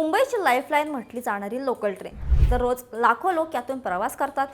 मुंबईची लाईफलाईन म्हटली जाणारी लोकल ट्रेन. दररोज लाखो लोक यातून प्रवास करतात.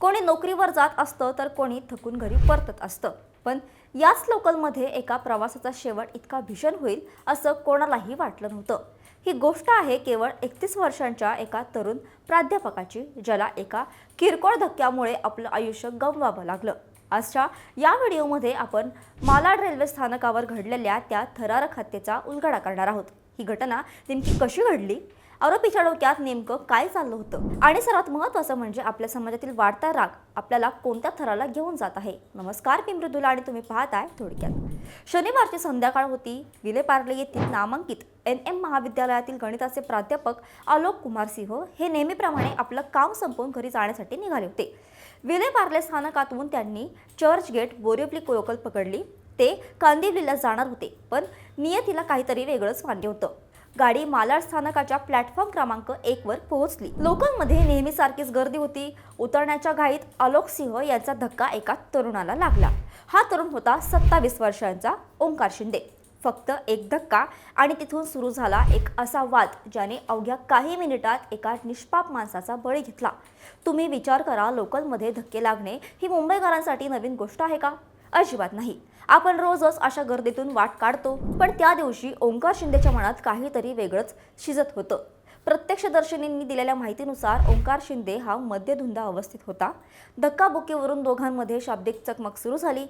कोणी नोकरीवर जात असतं तर कोणी थकून घरी परतत असतं. पण याच लोकलमध्ये एका प्रवासाचा शेवट इतका भीषण होईल असं कोणालाही वाटलं नव्हतं. ही गोष्ट आहे केवळ 31 वर्षांच्या एका तरुण प्राध्यापकाची, ज्याला एका किरकोळ धक्क्यामुळे आपलं आयुष्य गमवावं लागलं. आजच्या या व्हिडिओमध्ये आपण मालाड रेल्वे स्थानकावर घडलेल्या त्या थरारक हत्येचा उलगडा करणार आहोत. ही घटना नेमकी कशी घडली, आरोपीच्या डोक्यात नेमकं काय चाललं होतं, आणि सर्वात महत्त्वाचं म्हणजे आपल्या समाजातील वाढता राग आपल्याला कोणत्या थराला घेऊन जात आहे. नमस्कार, मी मृदुला आणि तुम्ही पाहताय थोडक्यात. शनिवारची संध्याकाळ होती. विलेपार्ले येथील नामांकित NM महाविद्यालयातील गणिताचे प्राध्यापक आलोक कुमार सिंह हे नेहमीप्रमाणे आपलं काम संपवून घरी जाण्यासाठी निघाले होते. विलेपार्ले स्थानकातून त्यांनी चर्चगेट बोरिवली लोकल पकडली. ते कांदिवलीला जाणार होते, पण नियतीला काहीतरी वेगळंच मान्य होतं. गाडी मालाड स्थानकाच्या प्लॅटफॉर्म क्रमांक 1 वर पोहोचली. लोकलमध्ये नेहमीसारखीच गर्दी होती. उतरण्याच्या घाईत आलोक सिंह यांचा धक्का एका तरुणाला लागला. हा तरुण होता 27 वर्षांचा ओंकार शिंदे. फक्त एक धक्का आणि तिथून सुरू झाला एक असा वाद ज्याने अवघ्या काही मिनिटात एका निष्पाप माणसाचा बळी घेतला. तुम्ही विचार करा, लोकलमध्ये धक्के लागणे ही मुंबईकरांसाठी नवीन गोष्ट आहे का? अजिबात नाही. आपण रोजच अशा गर्दीतून वाट काढतो, पण त्या दिवशी ओंकार शिंदेच्या मनात काहीतरी वेगळंच शिजत होतं. प्रत्यक्षदर्शींनी दिलेल्या माहितीनुसार ओंकार शिंदे हा मद्यधुंद अवस्थेत होता. धक्काबुक्कीवरून दोघांमध्ये शाब्दिक चकमक सुरू झाली.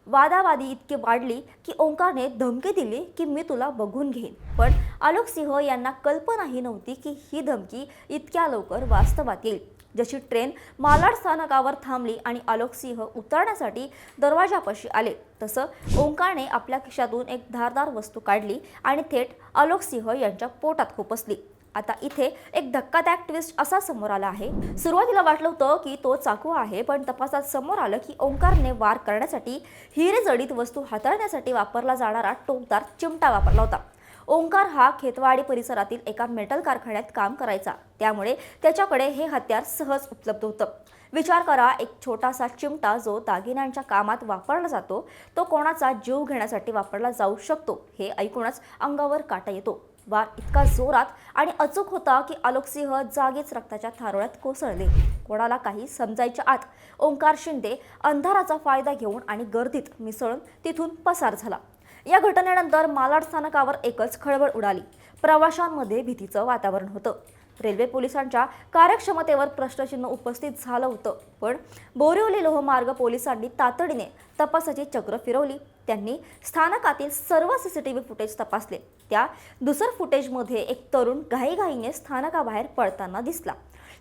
वादावादी इतकी वाढली की ओंकारने धमकी दिली की मी तुला बघून घेईन. पण आलोक सिंह यांना कल्पनाही नव्हती की ही धमकी इतक्या लवकर वास्तवात येईल. जशी ट्रेन मालाड स्थानकावर थांबली आणि आलोक सिंह उतरण्यासाठी दरवाजापाशी आले, तसं ओंकारने आपल्या खिशातून एक धारदार वस्तू काढली आणि थेट आलोक सिंह यांच्या पोटात खुपसली. आता इथे एक धक्कादायक ट्विस्ट असा समोर आला आहे. सुरुवातीला वाटलं होतं की तो चाकू आहे, पण तपासात समोर आलं की ओंकारने वार करण्यासाठी हिरे जडित वस्तू हाताळण्यासाठी वापरला जाणारा टोकदार चिमटा वापरला होता. ओंकार हा खेतवाडी परिसरातील एका मेटल कारखान्यात काम करायचा, त्यामुळे त्याच्याकडे हे हत्यार सहज उपलब्ध होतं. विचार करा, एक छोटासा चिमटा जो दागिन्यांच्या कामात वापरला जातो, तो कोणाचा जीव घेण्यासाठी वापरला जाऊ शकतो हे ऐकूनच अंगावर काटा येतो. वार इतका जोरात आणि अचूक होता की आलोक सिंह जागीच रक्ताच्या थारोळ्यात कोसळले. कोणाला काही समजायच्या आत ओंकार शिंदे अंधाराचा फायदा घेऊन आणि गर्दीत मिसळून तिथून पसार झाला. या घटनेनंतर मालाड स्थानकावर एकच खळबळ उडाली. प्रवाशांमध्ये भीतीचं वातावरण होतं. रेल्वे पोलिसांच्या कार्यक्षमतेवर प्रश्नचिन्ह उपस्थित झालं होतं. पण बोरिवली लोहमार्ग पोलिसांनी तातडीने तपासाची चक्र फिरवली. त्यांनी स्थानकातील सर्व CCTV फुटेज तपासले. त्या दुसर फुटेजमध्ये एक तरुण घाईघाईने स्थानकाबाहेर पळताना दिसला.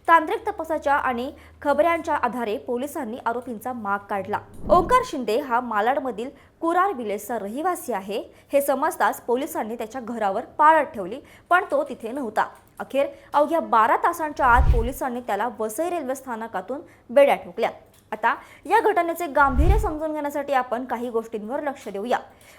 तांत्रिक तपासाच्या आणि खबऱ्यांच्या आधारे पोलिसांनी आरोपींचा माग काढला. ओंकार शिंदे हा मालाडमधील कुरार विलेजचा रहिवासी आहे हे समजताच पोलिसांनी त्याच्या घरावर पाळत ठेवली, पण तो तिथे नव्हता. अखेर अवघ्या 12 तासांच्या आत पोलिसांनी त्याला वसई रेल्वे स्थानकातून बेड्या ठोकल्या. आता या घटनेचे गांभीर्य समजून घेण्यासाठी आपण काही गोष्टींवर लक्ष देऊया.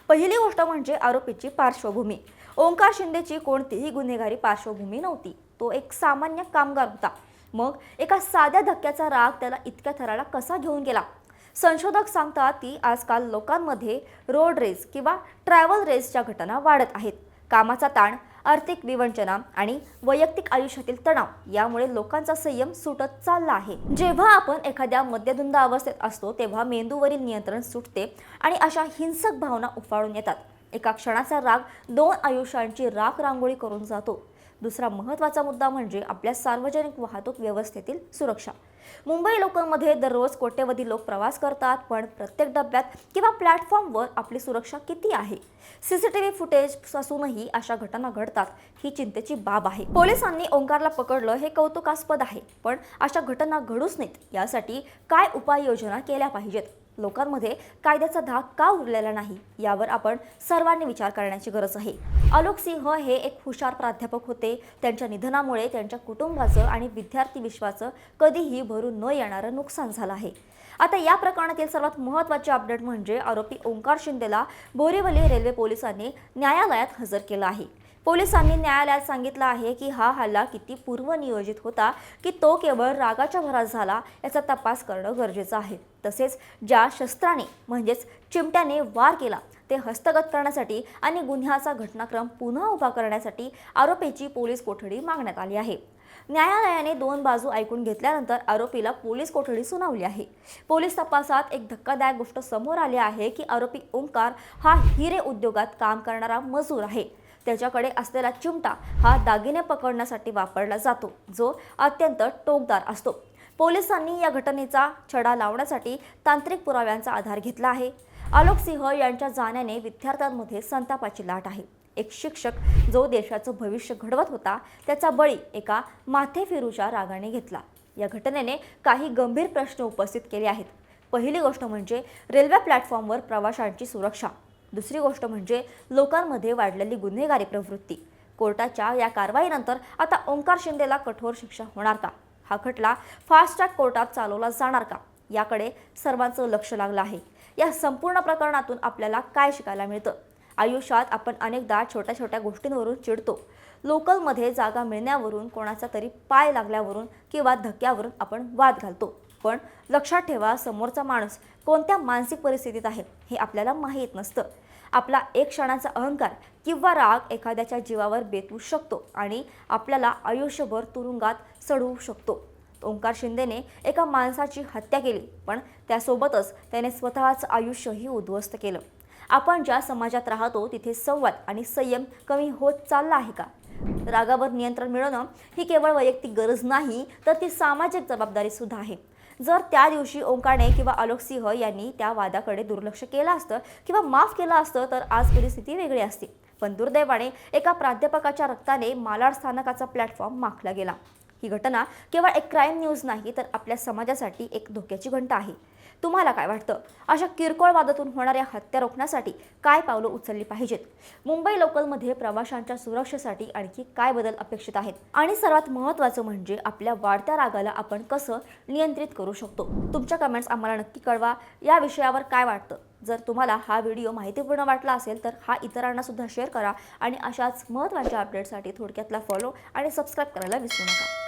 पहिली गोष्ट म्हणजे आरोपीची पार्श्वभूमी. ओंकार शिंदेची कोणतीही गुन्हेगारी पार्श्वभूमी नव्हती. तो एक सामान्य कामगार होता. मग एका साध्या धक्क्याचा राग त्याला इतक्या थराला कसा घेऊन गेला? संशोधक सांगतात की आजकाल लोकांमध्ये रोड रेस किंवा ट्रॅव्हल रेसच्या घटना वाढत आहेत. कामाचा ताण, आर्थिक विवंचना आणि वैयक्तिक आयुष्यातील तणाव यामुळे लोकांचा संयम सुटत चालला आहे. जेव्हा आपण एखाद्या मद्यधुंद अवस्थेत असतो तेव्हा मेंदूवरील नियंत्रण सुटते आणि अशा हिंसक भावना उफाळून येतात. एका क्षणाचा राग 2 आयुष्यांची राख रांगोळी करून जातो. दुसरा महत्त्वाचा मुद्दा म्हणजे आपल्या सार्वजनिक वाहतूक व्यवस्थेतील सुरक्षा. मुंबई लोकलमध्ये दररोज कोट्यवधी लोक प्रवास करतात, पण प्रत्येक डब्यात किंवा प्लॅटफॉर्मवर आपली सुरक्षा किती आहे? CCTV फुटेज असूनही अशा घटना घडतात ही चिंतेची बाब आहे. पोलिसांनी ओंकारला पकडलं हे कौतुकास्पद आहे, पण अशा घटना घडूच नयेत यासाठी काय उपाययोजना केल्या पाहिजेत? लोकांमध्ये कायद्याचा धाक का उरलेला नाही यावर आपण सर्वांनी विचार करण्याची गरज आहे. आलोक सिंह हे एक हुशार प्राध्यापक होते. त्यांच्या निधनामुळे त्यांच्या कुटुंबाचं आणि विद्यार्थी विश्वाचं कधीही भरून न येणारं नुकसान झालं आहे. आता या प्रकरणातील सर्वात महत्त्वाचे अपडेट म्हणजे आरोपी ओंकार शिंदेला बोरिवली रेल्वे पोलिसांनी न्यायालयात हजर केलं आहे. पोलिसांनी न्यायालयात सांगितलं आहे की हा हल्ला किती पूर्वनियोजित होता की तो केवळ रागाच्या भरात झाला याचा तपास करणं गरजेचं आहे। तसेच ज्या शस्त्राने म्हणजेच चिमट्याने वार केला ते हस्तगत करण्यासाठी आणि गुन्ह्याचा घटनाक्रम पुन्हा उभा करण्यासाठी आरोपीची पोलीस कोठडी मागण्यात आली आहे। न्यायालयाने दोन बाजू ऐकून घेतल्यानंतर आरोपीला पोलीस कोठडी सुनावली आहे। पोलीस तपासात एक धक्कादायक गोष्ट समोर आली आहे की आरोपी ओंकार हा हिरे उद्योगात काम करणारा मजूर आहे। त्याच्याकडे असलेला चिमटा हा दागिने पकडण्यासाठी वापरला जातो, जो अत्यंत टोकदार असतो। पोलिसांनी या घटनेचा छडा लावण्यासाठी तांत्रिक पुराव्यांचा आधार घेतला आहे। आलोक सिंह यांच्या जाण्याने विद्यार्थ्यांमध्ये संतापाची लाट आहे। एक शिक्षक जो देशाचं भविष्य घडवत होता त्याचा बळी एका माथेफिरूच्या रागाने घेतला। या घटनेने काही गंभीर प्रश्न उपस्थित केले आहेत। पहिली गोष्ट म्हणजे रेल्वे प्लॅटफॉर्मवर प्रवाशांची सुरक्षा। दुसरी गोष्ट म्हणजे लोकांमध्ये वाढलेली गुन्हेगारी प्रवृत्ती। कोर्टाच्या या कारवाईनंतर आता ओंकार शिंदेला कठोर शिक्षा होणार का? हा खटला फास्ट ट्रॅक कोर्टात चालवला जाणार का? याकडे सर्वांचं लक्ष लागलं आहे। या संपूर्ण प्रकरणातून आपल्याला काय शिकायला मिळतं? आयुष्यात आपण अनेकदा छोट्या छोट्या गोष्टींवरून चिडतो। लोकलमध्ये जागा मिळण्यावरून, कोणाचा तरी पाय लागल्यावरून किंवा धक्क्यावरून आपण वाद घालतो। पण लक्षात ठेवा, समोरचा माणूस कोणत्या मानसिक परिस्थितीत आहे हे आपल्याला माहीत नसतं। आपला एक क्षणाचा अहंकार किंवा राग एखाद्याच्या जीवावर बेतू शकतो आणि आपल्याला आयुष्यभर तुरुंगात सडवू शकतो। ओंकार शिंदेने एका माणसाची हत्या केली, पण त्यासोबतच त्याने स्वतःचं आयुष्यही उद्ध्वस्त केलं। आपण ज्या समाजात राहतो तिथे संवाद आणि संयम कमी होत चालला आहे का? रागावर नियंत्रण मिळवणं ही केवळ वैयक्तिक गरज नाही, तर ती सामाजिक जबाबदारी सुद्धा आहे। जर त्या दिवशी ओंकारने किंवा आलोक सिंह यांनी त्या वादाकडे दुर्लक्ष केलं असतं किंवा माफ केलं असतं तर आज परिस्थिती वेगळी असती। पण दुर्दैवाने एका प्राध्यापकाच्या रक्ताने मालाड स्थानकाचा प्लॅटफॉर्म माखला गेला। ही घटना केवळ एक क्राईम न्यूज नाही, तर आपल्या समाजासाठी एक धोक्याची घंटा आहे। तुम्हाला काय वाटतं? अशा किरकोळ वादातून होणाऱ्या हत्या रोखण्यासाठी काय पावलं उचलली पाहिजेत? मुंबई लोकलमध्ये प्रवाशांच्या सुरक्षेसाठी आणखी काय बदल अपेक्षित आहेत? आणि सर्वात महत्त्वाचं म्हणजे आपल्या वाढत्या रागाला आपण कसं नियंत्रित करू शकतो? तुमच्या कमेंट्स आम्हाला नक्की कळवा। या विषयावर काय वाटतं? जर तुम्हाला हा व्हिडिओ माहितीपूर्ण वाटला असेल तर हा इतरांना सुद्धा शेअर करा आणि अशाच महत्त्वाच्या अपडेट्ससाठी थोडक्यातला फॉलो आणि सबस्क्राईब करायला विसरू नका।